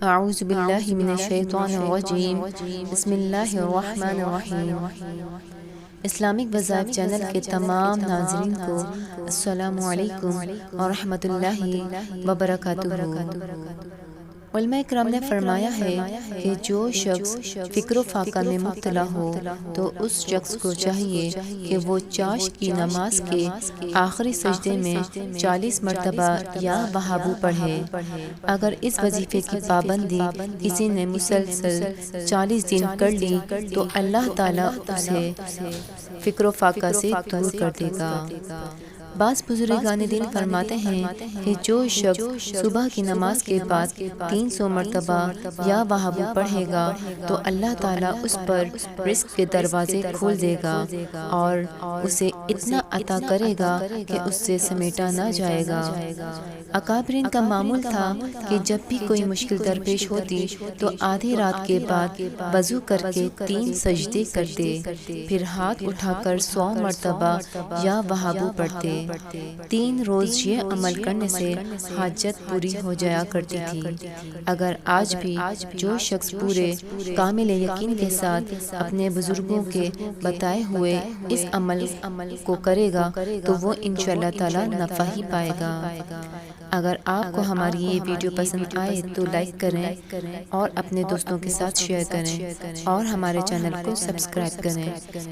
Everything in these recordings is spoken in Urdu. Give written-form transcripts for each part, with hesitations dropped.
اعوذ باللہ من الشیطان الرجیم بسم اللہ الرحمن الرحیم۔ اسلامک وظائف چینل کے تمام ناظرین کو السلام علیکم ورحمۃ اللہ وبرکاتہ۔ علماء کرام نے فرمایا ہے کہ جو شخص فکر و فاقہ میں مبتلا ہو تو اس شخص کو چاہیے کہ وہ چاشت کی نماز کے آخری سجدے میں 40 مرتبہ یا وہابو پڑھے۔ اگر اس وظیفے کی پابندی کسی نے مسلسل 40 دن کر لی تو اللہ تعالیٰ اسے فکر و فاقہ سے دور کر دے گا۔ بعض بزرگان دین فرماتے ہیں کہ جو شخص صبح کی نماز کے بعد 300 مرتبہ یا وہابو پڑھے گا تو اللہ تعالیٰ اس پر رزق کے دروازے کھول دے گا اور اسے اتنا عطا کرے گا کہ اس سے سمیٹا نہ جائے گا۔ اکابرین کا معمول تھا کہ جب بھی کوئی مشکل درپیش ہوتی تو آدھی رات کے بعد وضو کر کے 3 سجدے کرتے، پھر ہاتھ اٹھا کر 100 مرتبہ یا وہابو پڑھتے۔ 3 روز یہ عمل کرنے سے حاجت پوری ہو جایا کرتی تھی۔ اگر آج بھی جو شخص پورے کامل یقین کے ساتھ اپنے بزرگوں کے بتائے ہوئے اس عمل کو کرے گا تو وہ انشاءاللہ تعالی نفع ہی پائے گا۔ اگر آپ کو ہماری یہ ویڈیو پسند آئے تو لائک کریں اور اپنے دوستوں کے ساتھ شیئر کریں اور ہمارے چینل کو سبسکرائب کریں۔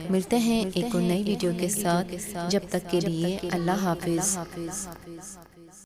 ملتے ہیں ایک اور نئی ویڈیو کے ساتھ، جب تک کے لیے اللہ حافظ۔